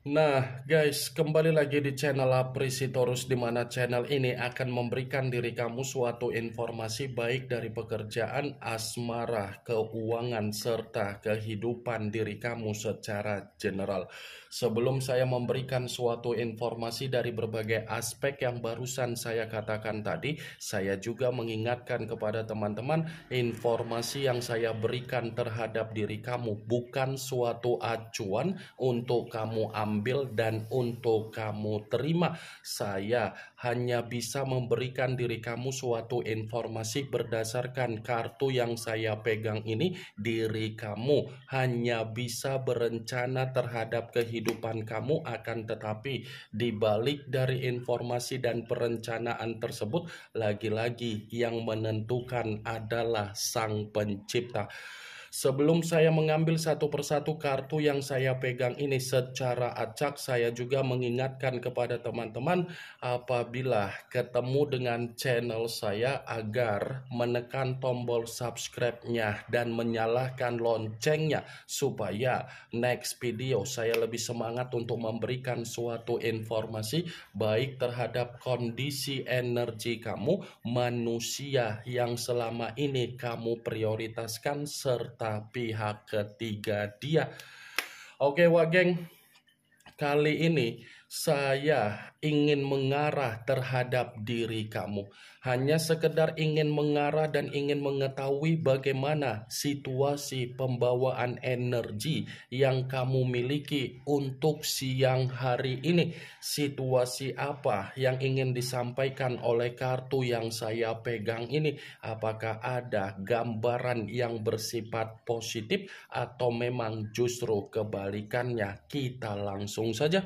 Nah guys, kembali lagi di channel Apresitorus, di mana channel ini akan memberikan diri kamu suatu informasi baik dari pekerjaan, asmara, keuangan, serta kehidupan diri kamu secara general. Sebelum saya memberikan suatu informasi dari berbagai aspek yang barusan saya katakan tadi, saya juga mengingatkan kepada teman-teman, informasi yang saya berikan terhadap diri kamu bukan suatu acuan untuk kamu ambil dan untuk kamu terima. Saya hanya bisa memberikan diri kamu suatu informasi berdasarkan kartu yang saya pegang ini. Diri kamu hanya bisa berencana terhadap kehidupan kamu, akan tetapi di balik dari informasi dan perencanaan tersebut, lagi-lagi yang menentukan adalah Sang Pencipta. Sebelum saya mengambil satu persatu kartu yang saya pegang ini secara acak, saya juga mengingatkan kepada teman-teman apabila ketemu dengan channel saya agar menekan tombol subscribe-nya dan menyalakan loncengnya supaya next video saya lebih semangat untuk memberikan suatu informasi baik terhadap kondisi energi kamu, manusia yang selama ini kamu prioritaskan, serta pihak ketiga dia. Oke wah geng, kali ini saya ingin mengarah terhadap diri kamu. Hanya sekedar ingin mengarah dan ingin mengetahui bagaimana situasi pembawaan energi yang kamu miliki untuk siang hari ini. Situasi apa yang ingin disampaikan oleh kartu yang saya pegang ini? Apakah ada gambaran yang bersifat positif atau memang justru kebalikannya? Kita langsung saja.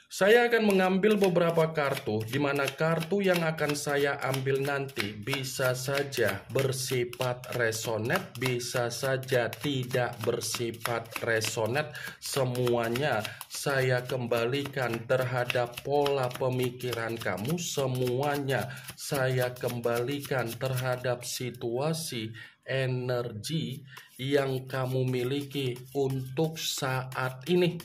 Saya akan mengambil beberapa kartu, di mana kartu yang akan saya ambil nanti bisa saja bersifat resonate, bisa saja tidak bersifat resonate. Semuanya saya kembalikan terhadap pola pemikiran kamu, semuanya saya kembalikan terhadap situasi energi yang kamu miliki untuk saat ini.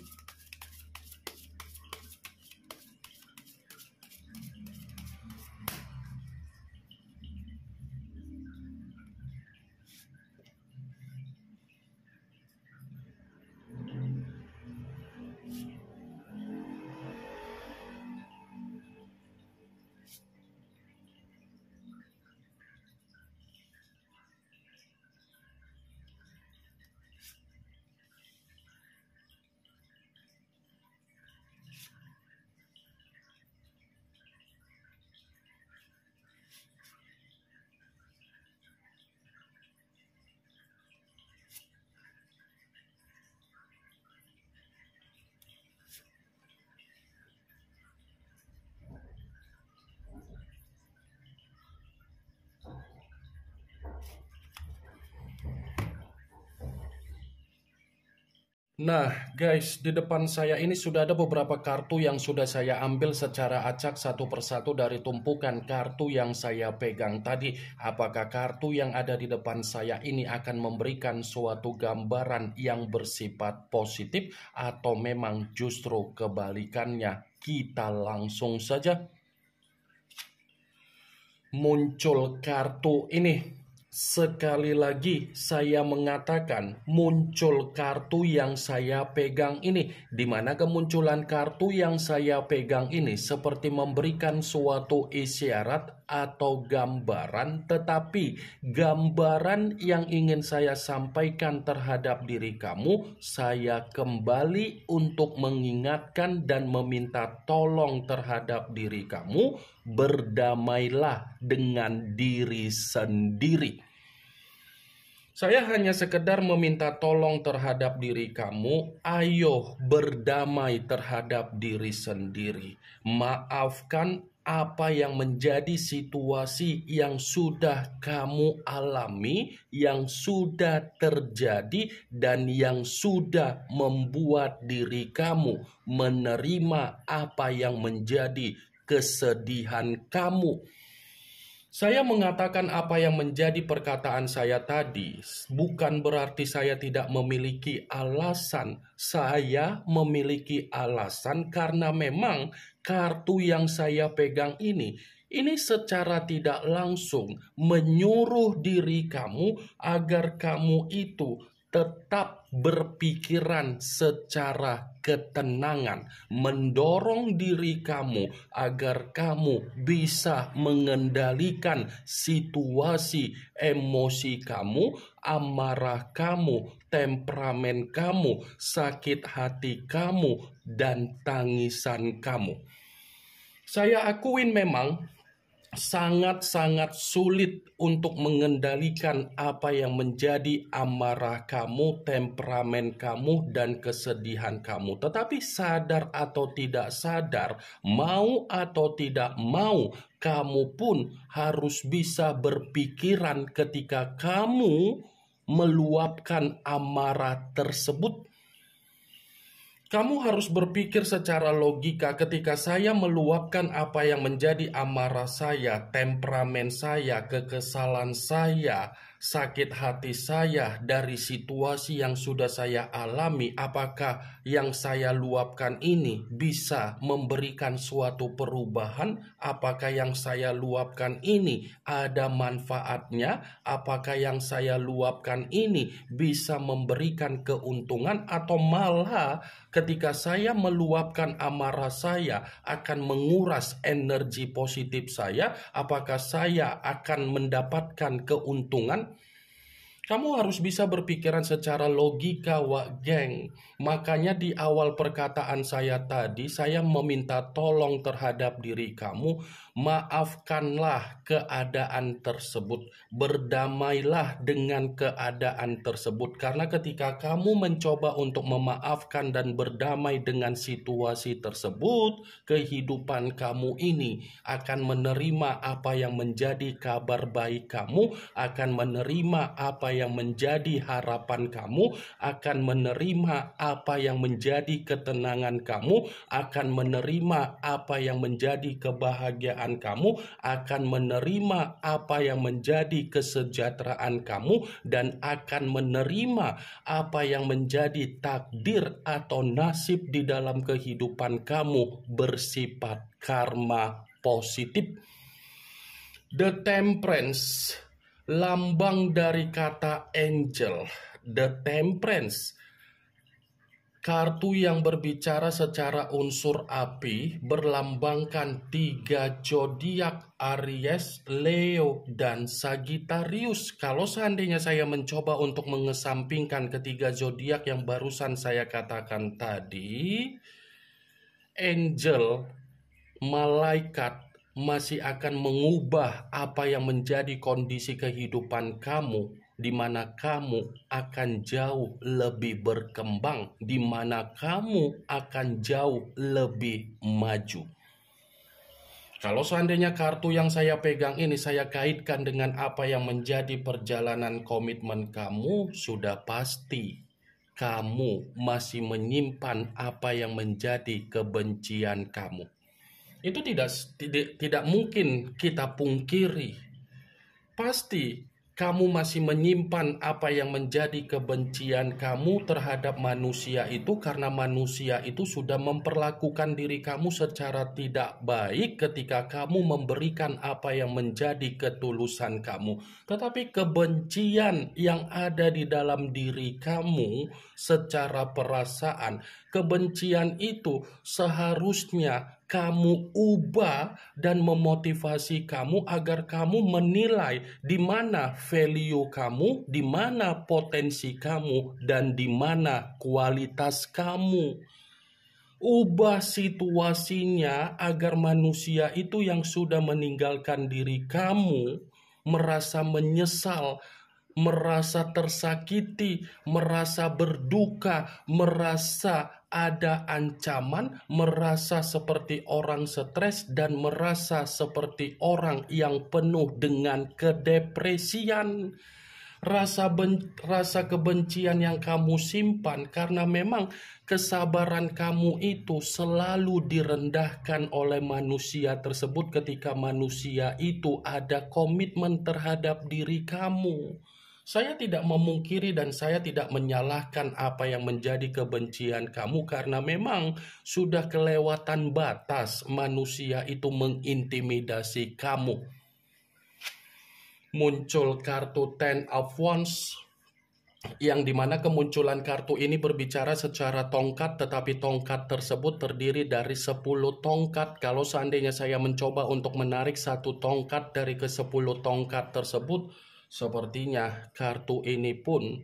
Nah guys, di depan saya ini sudah ada beberapa kartu yang sudah saya ambil secara acak satu persatu dari tumpukan kartu yang saya pegang tadi. Apakah kartu yang ada di depan saya ini akan memberikan suatu gambaran yang bersifat positif atau memang justru kebalikannya? Kita langsung saja. Muncul kartu ini. Sekali lagi saya mengatakan muncul kartu yang saya pegang ini, di mana kemunculan kartu yang saya pegang ini seperti memberikan suatu isyarat atau gambaran, tetapi gambaran yang ingin saya sampaikan terhadap diri kamu, saya kembali untuk mengingatkan dan meminta tolong terhadap diri kamu, berdamailah dengan diri sendiri. Saya hanya sekedar meminta tolong terhadap diri kamu, ayo berdamai terhadap diri sendiri. Maafkan apa yang menjadi situasi yang sudah kamu alami, yang sudah terjadi, dan yang sudah membuat diri kamu menerima apa yang menjadi kesedihan kamu. Saya mengatakan apa yang menjadi perkataan saya tadi, bukan berarti saya tidak memiliki alasan. Saya memiliki alasan karena memang kartu yang saya pegang ini secara tidak langsung menyuruh diri kamu agar kamu itu tetap berpikiran secara ketenangan, mendorong diri kamu agar kamu bisa mengendalikan situasi emosi kamu, amarah kamu, temperamen kamu, sakit hati kamu, dan tangisan kamu. Saya akuin memang sangat-sangat sulit untuk mengendalikan apa yang menjadi amarah kamu, temperamen kamu, dan kesedihan kamu. Tetapi sadar atau tidak sadar, mau atau tidak mau, kamu pun harus bisa berpikiran ketika kamu meluapkan amarah tersebut. Kamu harus berpikir secara logika ketika saya meluapkan apa yang menjadi amarah saya, temperamen saya, kekesalan saya, sakit hati saya dari situasi yang sudah saya alami. Apakah yang saya luapkan ini bisa memberikan suatu perubahan? Apakah yang saya luapkan ini ada manfaatnya? Apakah yang saya luapkan ini bisa memberikan keuntungan atau malah ketika saya meluapkan amarah saya akan menguras energi positif saya? Apakah saya akan mendapatkan keuntungan? Kamu harus bisa berpikiran secara logika, Wak Geng. Makanya di awal perkataan saya tadi, saya meminta tolong terhadap diri kamu. Maafkanlah keadaan tersebut. Berdamailah dengan keadaan tersebut. Karena ketika kamu mencoba untuk memaafkan dan berdamai dengan situasi tersebut, kehidupan kamu ini akan menerima apa yang menjadi kabar baik kamu, akan menerima apa yang menjadi harapan kamu, akan menerima apa yang menjadi ketenangan kamu, akan menerima apa yang menjadi kebahagiaan kamu, akan menerima apa yang menjadi kesejahteraan kamu, dan akan menerima apa yang menjadi takdir atau nasib di dalam kehidupan kamu bersifat karma positif. The Temperance, lambang dari kata angel. The Temperance, kartu yang berbicara secara unsur api, berlambangkan 3 zodiak, Aries, Leo, dan Sagittarius. Kalau seandainya saya mencoba untuk mengesampingkan ketiga zodiak yang barusan saya katakan tadi, angel, malaikat, masih akan mengubah apa yang menjadi kondisi kehidupan kamu, di mana kamu akan jauh lebih berkembang, di mana kamu akan jauh lebih maju. Kalau seandainya kartu yang saya pegang ini saya kaitkan dengan apa yang menjadi perjalanan komitmen kamu, sudah pasti kamu masih menyimpan apa yang menjadi kebencian kamu. Itu tidak mungkin kita pungkiri. Pasti kamu masih menyimpan apa yang menjadi kebencian kamu terhadap manusia itu karena manusia itu sudah memperlakukan diri kamu secara tidak baik ketika kamu memberikan apa yang menjadi ketulusan kamu. Tetapi kebencian yang ada di dalam diri kamu secara perasaan, kebencian itu seharusnya kamu ubah dan memotivasi kamu agar kamu menilai di mana value kamu, di mana potensi kamu, dan di mana kualitas kamu. Ubah situasinya agar manusia itu yang sudah meninggalkan diri kamu merasa menyesal, merasa tersakiti, merasa berduka, merasa ada ancaman, merasa seperti orang stres, dan merasa seperti orang yang penuh dengan kedepresian. rasa kebencian yang kamu simpan karena memang kesabaran kamu itu selalu direndahkan oleh manusia tersebut ketika manusia itu ada komitmen terhadap diri kamu. Saya tidak memungkiri dan saya tidak menyalahkan apa yang menjadi kebencian kamu karena memang sudah kelewatan batas manusia itu mengintimidasi kamu. Muncul kartu Ten of Wands, yang dimana kemunculan kartu ini berbicara secara tongkat, tetapi tongkat tersebut terdiri dari 10 tongkat. Kalau seandainya saya mencoba untuk menarik satu tongkat dari ke-10 tongkat tersebut, sepertinya kartu ini pun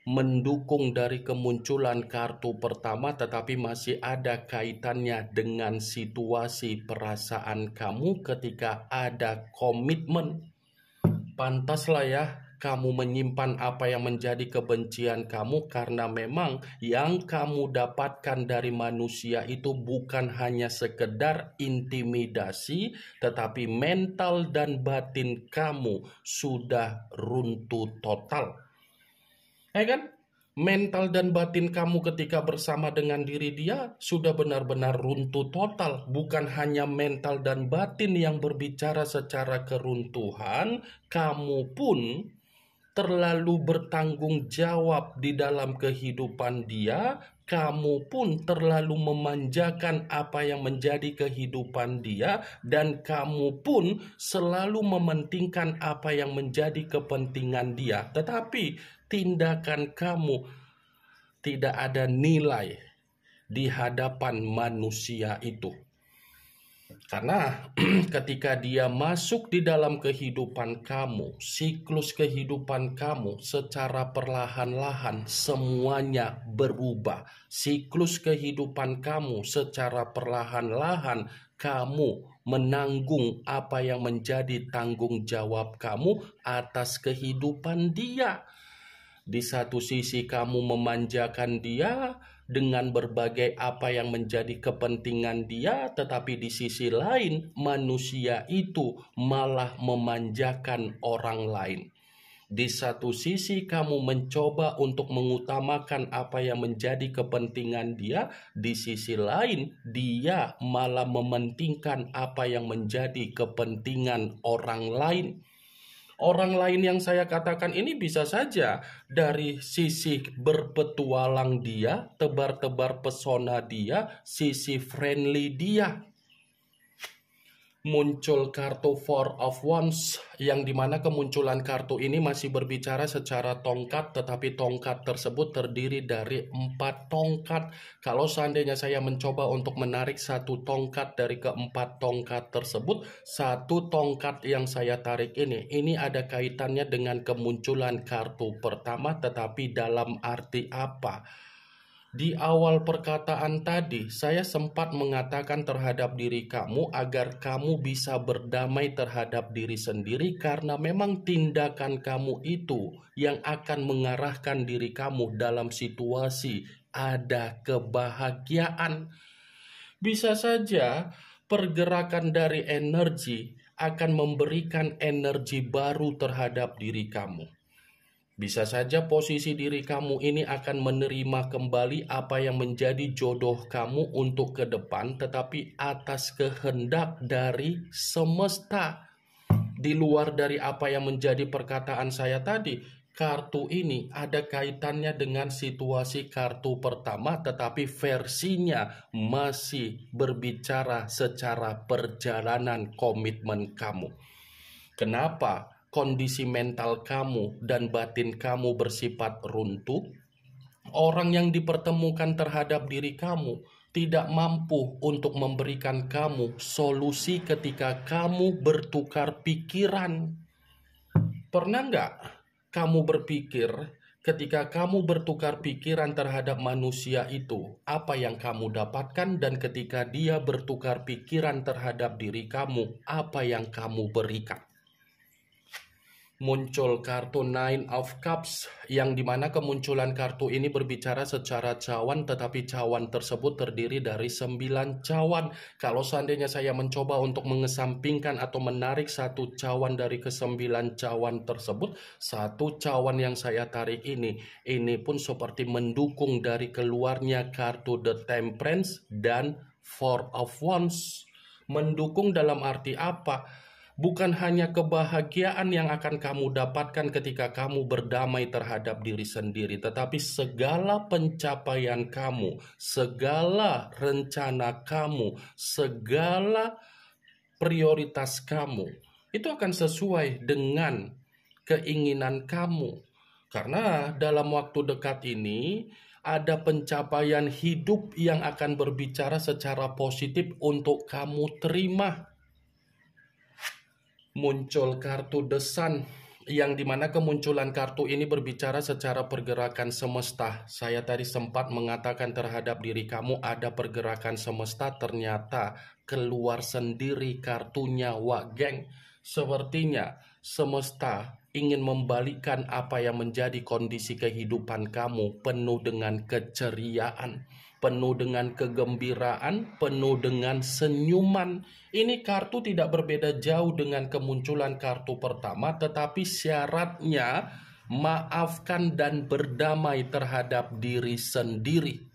mendukung dari kemunculan kartu pertama, tetapi masih ada kaitannya dengan situasi perasaan kamu ketika ada komitmen. Pantaslah ya kamu menyimpan apa yang menjadi kebencian kamu karena memang yang kamu dapatkan dari manusia itu bukan hanya sekedar intimidasi, tetapi mental dan batin kamu sudah runtuh total. Ya kan? Mental dan batin kamu ketika bersama dengan diri dia sudah benar-benar runtuh total. Bukan hanya mental dan batin yang berbicara secara keruntuhan, kamu pun terlalu bertanggung jawab di dalam kehidupan dia. Kamu pun terlalu memanjakan apa yang menjadi kehidupan dia, dan kamu pun selalu mementingkan apa yang menjadi kepentingan dia. Tetapi tindakan kamu tidak ada nilai di hadapan manusia itu. Karena ketika dia masuk di dalam kehidupan kamu, siklus kehidupan kamu secara perlahan-lahan semuanya berubah. Siklus kehidupan kamu secara perlahan-lahan kamu menanggung apa yang menjadi tanggung jawab kamu atas kehidupan dia. Di satu sisi kamu memanjakan dia dengan berbagai apa yang menjadi kepentingan dia, tetapi di sisi lain manusia itu malah memanjakan orang lain. Di satu sisi kamu mencoba untuk mengutamakan apa yang menjadi kepentingan dia, di sisi lain dia malah mementingkan apa yang menjadi kepentingan orang lain. Orang lain yang saya katakan ini bisa saja dari sisi berpetualang dia, tebar-tebar pesona dia, sisi friendly dia. Muncul kartu Four of Wands, yang dimana kemunculan kartu ini masih berbicara secara tongkat, tetapi tongkat tersebut terdiri dari 4 tongkat. Kalau seandainya saya mencoba untuk menarik satu tongkat dari ke-4 tongkat tersebut, satu tongkat yang saya tarik ini ada kaitannya dengan kemunculan kartu pertama, tetapi dalam arti apa? Di awal perkataan tadi, saya sempat mengatakan terhadap diri kamu agar kamu bisa berdamai terhadap diri sendiri, karena memang tindakan kamu itu yang akan mengarahkan diri kamu dalam situasi ada kebahagiaan. Bisa saja pergerakan dari energi akan memberikan energi baru terhadap diri kamu. Bisa saja posisi diri kamu ini akan menerima kembali apa yang menjadi jodoh kamu untuk ke depan, tetapi atas kehendak dari semesta. Di luar dari apa yang menjadi perkataan saya tadi, kartu ini ada kaitannya dengan situasi kartu pertama, tetapi versinya masih berbicara secara perjalanan komitmen kamu. Kenapa kondisi mental kamu dan batin kamu bersifat runtuh? Orang yang dipertemukan terhadap diri kamu tidak mampu untuk memberikan kamu solusi ketika kamu bertukar pikiran. Pernah nggak kamu berpikir ketika kamu bertukar pikiran terhadap manusia itu, apa yang kamu dapatkan, dan ketika dia bertukar pikiran terhadap diri kamu, apa yang kamu berikan? muncul kartu Nine of Cups, yang dimana kemunculan kartu ini berbicara secara cawan, tetapi cawan tersebut terdiri dari 9 cawan. Kalau seandainya saya mencoba untuk mengesampingkan atau menarik satu cawan dari ke-9 cawan tersebut, satu cawan yang saya tarik ini pun seperti mendukung dari keluarnya kartu The Temperance dan Four of Wands. Mendukung dalam arti apa? Bukan hanya kebahagiaan yang akan kamu dapatkan ketika kamu berdamai terhadap diri sendiri, tetapi segala pencapaian kamu, segala rencana kamu, segala prioritas kamu, itu akan sesuai dengan keinginan kamu. Karena dalam waktu dekat ini, ada pencapaian hidup yang akan berbicara secara positif untuk kamu terima. Muncul kartu The Sun, yang dimana kemunculan kartu ini berbicara secara pergerakan semesta. Saya tadi sempat mengatakan terhadap diri kamu ada pergerakan semesta, ternyata keluar sendiri kartunya, Wak Geng. Sepertinya semesta ingin membalikkan apa yang menjadi kondisi kehidupan kamu, penuh dengan keceriaan, penuh dengan kegembiraan, penuh dengan senyuman. Ini kartu tidak berbeda jauh dengan kemunculan kartu pertama, tetapi syaratnya maafkan dan berdamai terhadap diri sendiri.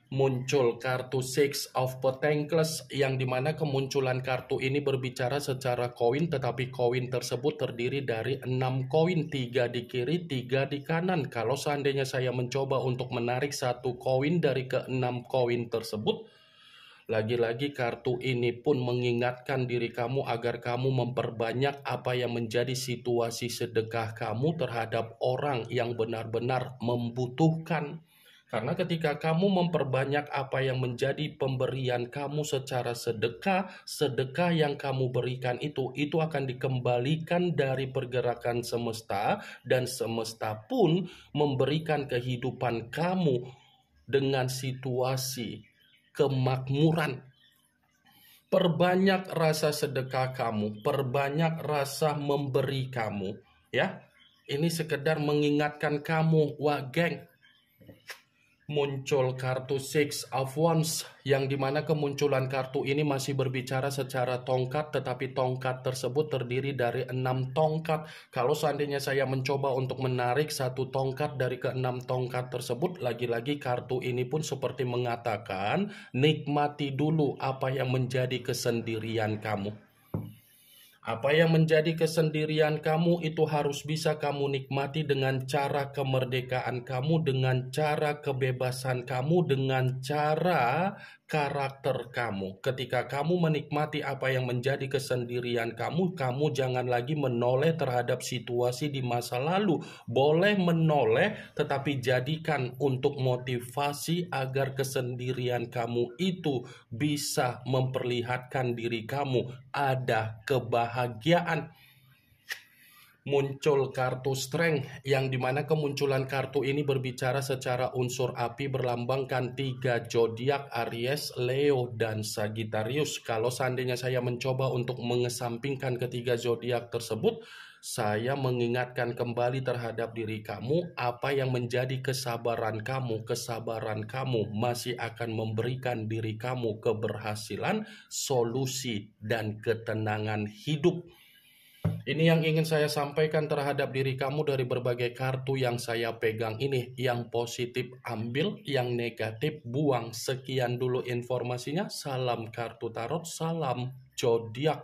Muncul kartu Six of Pentacles, yang dimana kemunculan kartu ini berbicara secara koin, tetapi koin tersebut terdiri dari 6 koin, 3 di kiri, 3 di kanan. Kalau seandainya saya mencoba untuk menarik satu koin dari ke-6 koin tersebut, lagi-lagi kartu ini pun mengingatkan diri kamu agar kamu memperbanyak apa yang menjadi situasi sedekah kamu terhadap orang yang benar-benar membutuhkan. Karena ketika kamu memperbanyak apa yang menjadi pemberian kamu secara sedekah, sedekah yang kamu berikan itu akan dikembalikan dari pergerakan semesta, dan semesta pun memberikan kehidupan kamu dengan situasi kemakmuran. Perbanyak rasa sedekah kamu, perbanyak rasa memberi kamu, ya. Ini sekedar mengingatkan kamu, Wak Geng. Muncul kartu Six of Wands, yang dimana kemunculan kartu ini masih berbicara secara tongkat, tetapi tongkat tersebut terdiri dari 6 tongkat. Kalau seandainya saya mencoba untuk menarik satu tongkat dari ke-6 tongkat tersebut, lagi-lagi kartu ini pun seperti mengatakan, nikmati dulu apa yang menjadi kesendirian kamu. Apa yang menjadi kesendirian kamu itu harus bisa kamu nikmati dengan cara kemerdekaan kamu, dengan cara kebebasan kamu, dengan cara karakter kamu. Ketika kamu menikmati apa yang menjadi kesendirian kamu, kamu jangan lagi menoleh terhadap situasi di masa lalu. Boleh menoleh, tetapi jadikan untuk motivasi agar kesendirian kamu itu bisa memperlihatkan diri kamu ada kebahagiaan. Muncul kartu Strength, yang dimana kemunculan kartu ini berbicara secara unsur api, berlambangkan 3 zodiak, Aries, Leo, dan Sagittarius. Kalau seandainya saya mencoba untuk mengesampingkan ketiga zodiak tersebut, saya mengingatkan kembali terhadap diri kamu, apa yang menjadi kesabaran kamu masih akan memberikan diri kamu keberhasilan, solusi, dan ketenangan hidup. Ini yang ingin saya sampaikan terhadap diri kamu dari berbagai kartu yang saya pegang ini. Yang positif ambil, yang negatif buang. Sekian dulu informasinya. Salam kartu tarot, salam zodiak.